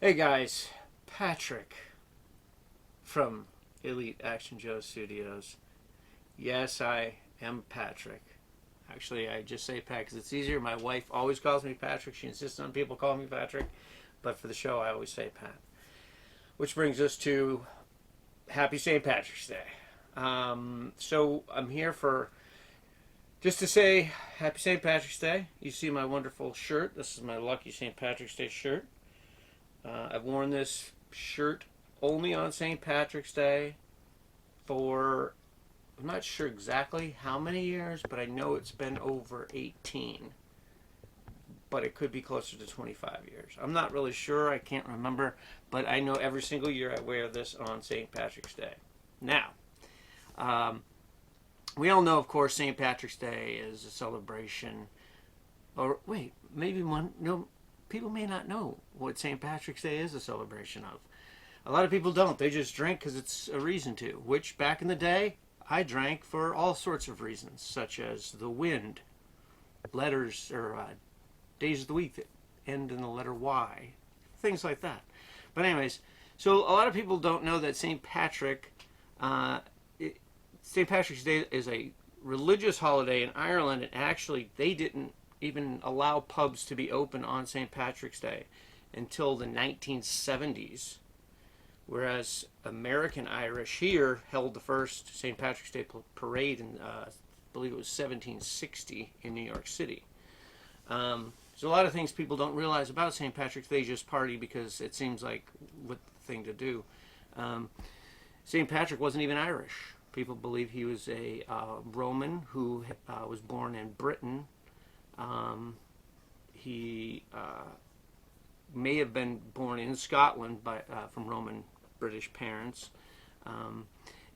Hey guys, Patrick from Elite Action Joe Studios. Yes, I am Patrick. Actually, I just say Pat because it's easier. My wife always calls me Patrick. She insists on people calling me Patrick. But for the show, I always say Pat. Which brings us to Happy St. Patrick's Day. So I'm here for just to say Happy St. Patrick's Day. You see my wonderful shirt. This is my lucky St. Patrick's Day shirt. I've worn this shirt only on St. Patrick's Day for, I'm not sure exactly how many years, but I know it's been over 18. But it could be closer to 25 years. I'm not really sure. I can't remember. But I know every single year I wear this on St. Patrick's Day. Now, we all know, of course, St. Patrick's Day is a celebration. Or, wait, maybe one, no, people may not know what St. Patrick's Day is a celebration of. A lot of people don't. They just drink because it's a reason to, which back in the day, I drank for all sorts of reasons, such as the wind, letters, or days of the week that end in the letter Y, things like that. But anyways, so a lot of people don't know that St. Patrick's Day is a religious holiday in Ireland, and actually they didn't even allow pubs to be open on St. Patrick's Day until the 1970s, whereas American Irish here held the first St. Patrick's Day parade in, I believe it was 1760 in New York City. There's a lot of things people don't realize about St. Patrick's Day. Just party because it seems like what the thing to do. St. Patrick wasn't even Irish. People believe he was a Roman who was born in Britain. He may have been born in Scotland from Roman British parents. And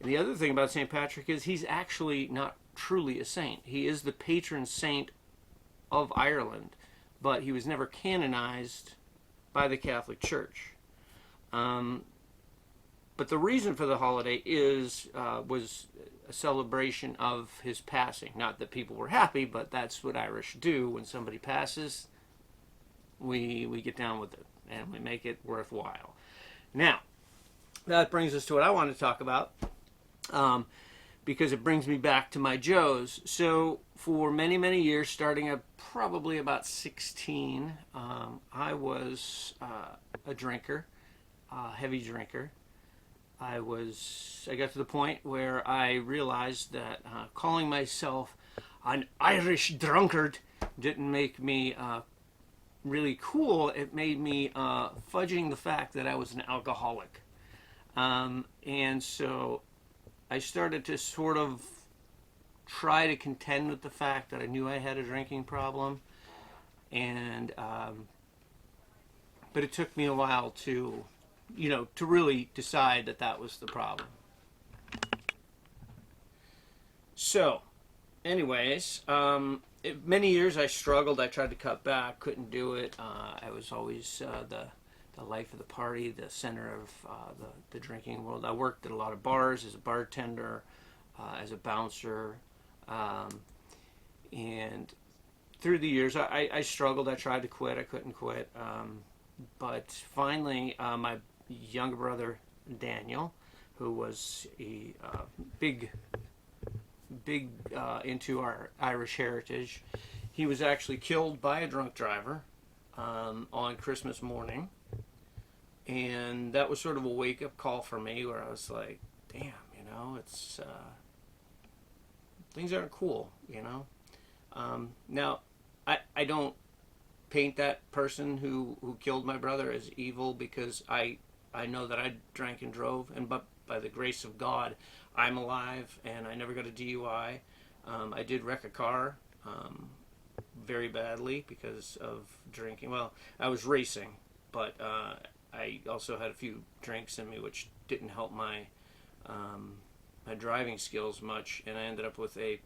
the other thing about St. Patrick is he's actually not truly a saint. He is the patron saint of Ireland, but he was never canonized by the Catholic Church. But the reason for the holiday was a celebration of his passing. Not that people were happy, but that's what Irish do. When somebody passes, we get down with it and we make it worthwhile. Now, that brings us to what I want to talk about, because it brings me back to my Joes. So for many, many years, starting at probably about 16, I was a drinker, a heavy drinker. I got to the point where I realized that calling myself an Irish drunkard didn't make me really cool. It made me fudging the fact that I was an alcoholic. And so I started to sort of try to contend with the fact that I knew I had a drinking problem. And but it took me a while to really decide that that was the problem. So, anyways, many years I struggled. I tried to cut back, couldn't do it. I was always the life of the party, the center of the drinking world. I worked at a lot of bars as a bartender, as a bouncer, and through the years I struggled. I tried to quit. I couldn't quit. But finally, my younger brother Daniel, who was a big into our Irish heritage, he was actually killed by a drunk driver on Christmas morning, and that was sort of a wake-up call for me, where I was like, damn, it's things aren't cool. Now I don't paint that person who killed my brother as evil, because I know that I drank and drove, and but by the grace of God, I'm alive and I never got a DUI. I did wreck a car very badly because of drinking. Well, I was racing, but I also had a few drinks in me, which didn't help my driving skills much, and I ended up with a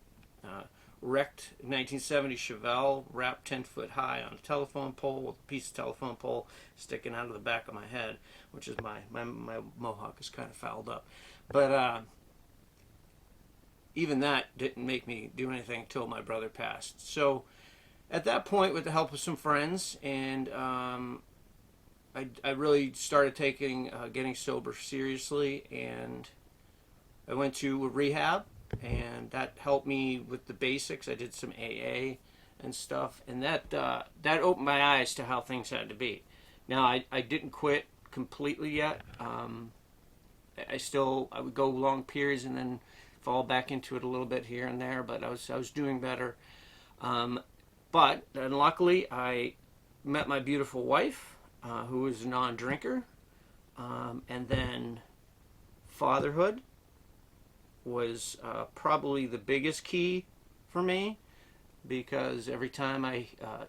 wrecked 1970 Chevelle wrapped 10 foot high on a telephone pole, with a piece of telephone pole sticking out of the back of my head, which is my mohawk is kind of fouled up. But even that didn't make me do anything until my brother passed. So at that point, with the help of some friends, and I really started getting sober seriously, and I went to a rehab, and that helped me with the basics. I did some AA and stuff, and that opened my eyes to how things had to be. Now I didn't quit completely yet. I would go long periods and then fall back into it a little bit here and there, but I was doing better. But then luckily I met my beautiful wife, who was a non-drinker, and then fatherhood was probably the biggest key for me, because every time I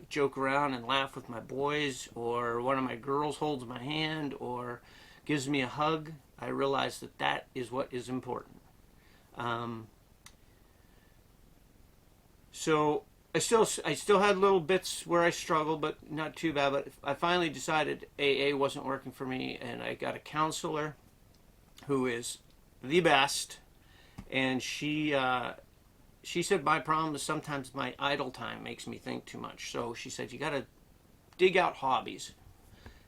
joke around and laugh with my boys, or one of my girls holds my hand or gives me a hug, I realize that is what is important. So I still had little bits where I struggled, but not too bad. But I finally decided AA wasn't working for me, and I got a counselor who is the best, and she said my problem is sometimes my idle time makes me think too much. So she said, you got to dig out hobbies.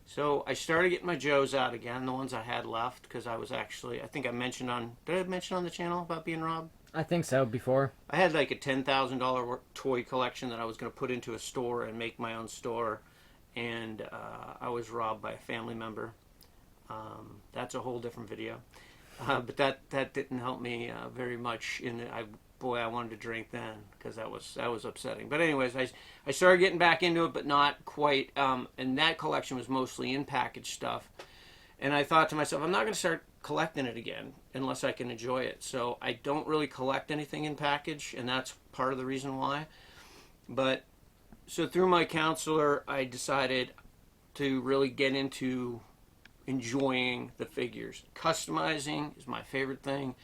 So I started getting my Joes out again, the ones I had left, because I think I mentioned did I mention on the channel about being robbed? I think so, before. I had like a $10,000 toy collection that I was going to put into a store and make my own store, and I was robbed by a family member. That's a whole different video. But that didn't help me very much. I wanted to drink then, because that was upsetting. But anyways, I started getting back into it, but not quite. And that collection was mostly in package stuff. And I thought to myself, I'm not going to start collecting it again unless I can enjoy it. So I don't really collect anything in package, and that's part of the reason why. But so through my counselor, I decided to really get into enjoying the figures. Customizing is my favorite thing.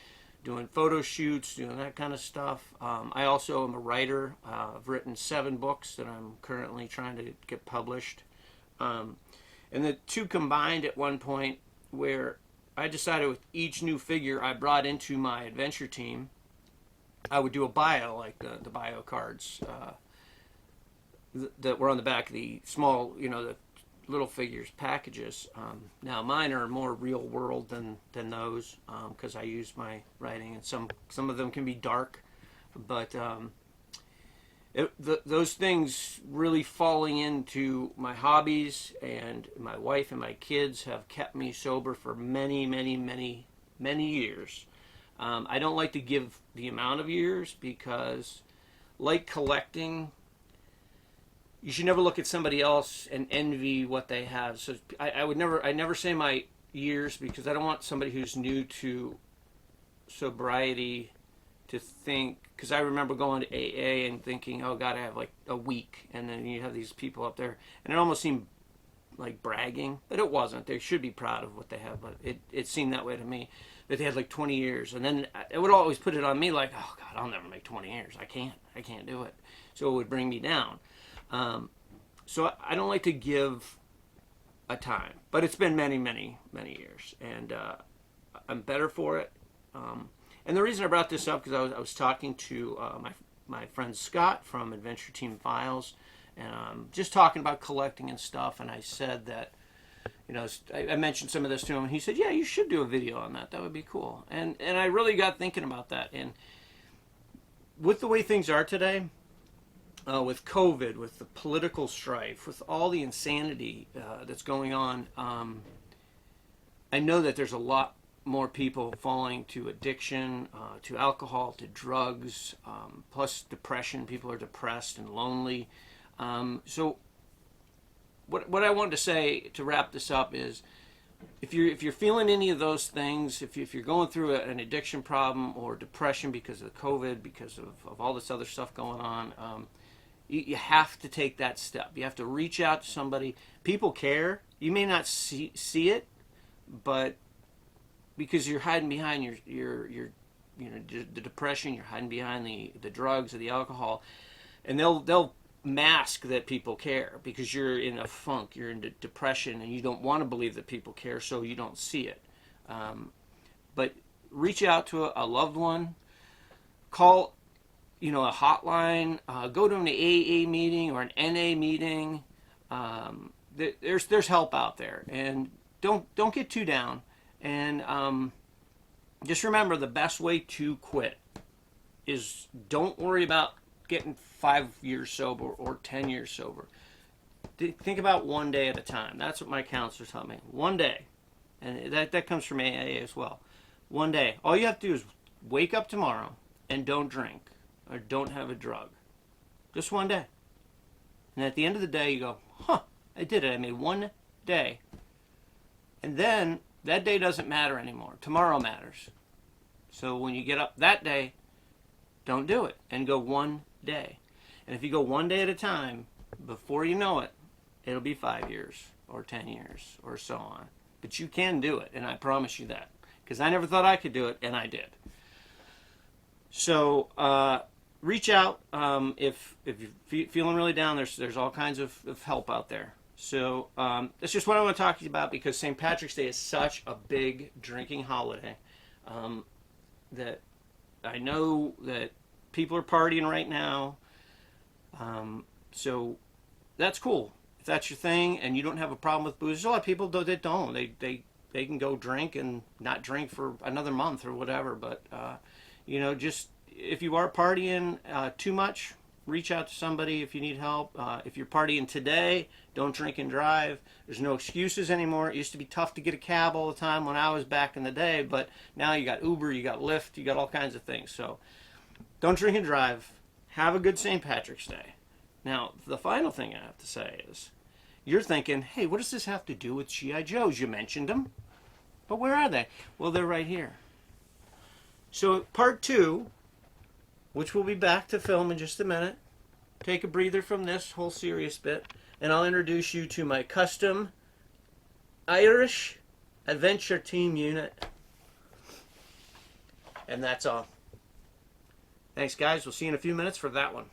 Doing photo shoots, doing that kind of stuff. I also am a writer. I've written 7 books that I'm currently trying to get published. And the two combined at one point, where I decided with each new figure I brought into my adventure team, I would do a bio, like the bio cards that were on the back of the small, the little figures packages. Now mine are more real world than those, because I use my writing, and some of them can be dark, but those things really falling into my hobbies, and my wife and my kids have kept me sober for many, many, many, many years. I don't like to give the amount of years, because like collecting, you should never look at somebody else and envy what they have. So I never say my years, because I don't want somebody who's new to sobriety to think, because I remember going to AA and thinking, oh God, I have like a week, and then you have these people up there, and it almost seemed like bragging, but it wasn't. They should be proud of what they have, but it seemed that way to me, that they had like 20 years, and then it would always put it on me like, oh God, I'll never make 20 years. I can't do it. So it would bring me down. So I don't like to give a time, but it's been many, many, many years, and I'm better for it. And the reason I brought this up, because I was talking to my friend Scott from Adventure Team Files, and just talking about collecting and stuff, and I said that, I mentioned some of this to him, and he said, yeah, you should do a video on that. That would be cool. And I really got thinking about that. And with the way things are today, with COVID, with the political strife, with all the insanity that's going on, I know that there's a lot more people falling to addiction, to alcohol, to drugs, plus depression. People are depressed and lonely. So what I wanted to say to wrap this up is, if you're feeling any of those things, if you're going through an addiction problem or depression because of COVID, because of all this other stuff going on, you have to take that step. You have to reach out to somebody. People care. You may not see it, but because you're hiding behind your the depression, you're hiding behind the drugs or the alcohol, and they'll mask that people care, because you're in a funk, you're in depression, and you don't want to believe that people care, so you don't see it. But reach out to a loved one, call a hotline, go to an AA meeting or an NA meeting. there's help out there, and don't get too down. And just remember, the best way to quit is don't worry about getting 5 years sober or 10 years sober. Think about one day at a time. That's what my counselor taught me. One day. And that comes from AA as well. One day. All you have to do is wake up tomorrow and don't drink or don't have a drug. Just one day. And at the end of the day, you go, huh, I did it. I made one day. And then that day doesn't matter anymore. Tomorrow matters. So when you get up that day, don't do it and go one day. And if you go one day at a time, before you know it, it'll be 5 years or 10 years or so on. But you can do it, and I promise you that. Because I never thought I could do it, and I did. So reach out if you're feeling really down. There's all kinds of help out there. So that's just what I want to talk to you about, because St. Patrick's Day is such a big drinking holiday that I know that people are partying right now. So that's cool. If that's your thing and you don't have a problem with booze, there's a lot of people that don't. They can go drink and not drink for another month or whatever. But, just if you are partying too much, reach out to somebody if you need help. If you're partying today, don't drink and drive. There's no excuses anymore. It used to be tough to get a cab all the time when I was back in the day, but now you got Uber, you got Lyft, you got all kinds of things. So don't drink and drive. Have a good St. Patrick's Day. Now, the final thing I have to say is, you're thinking, hey, what does this have to do with G.I. Joes? You mentioned them, but where are they? Well, they're right here. So part 2, which we'll be back to film in just a minute, take a breather from this whole serious bit, and I'll introduce you to my custom Irish Adventure Team unit. And that's all. Thanks, guys. We'll see you in a few minutes for that one.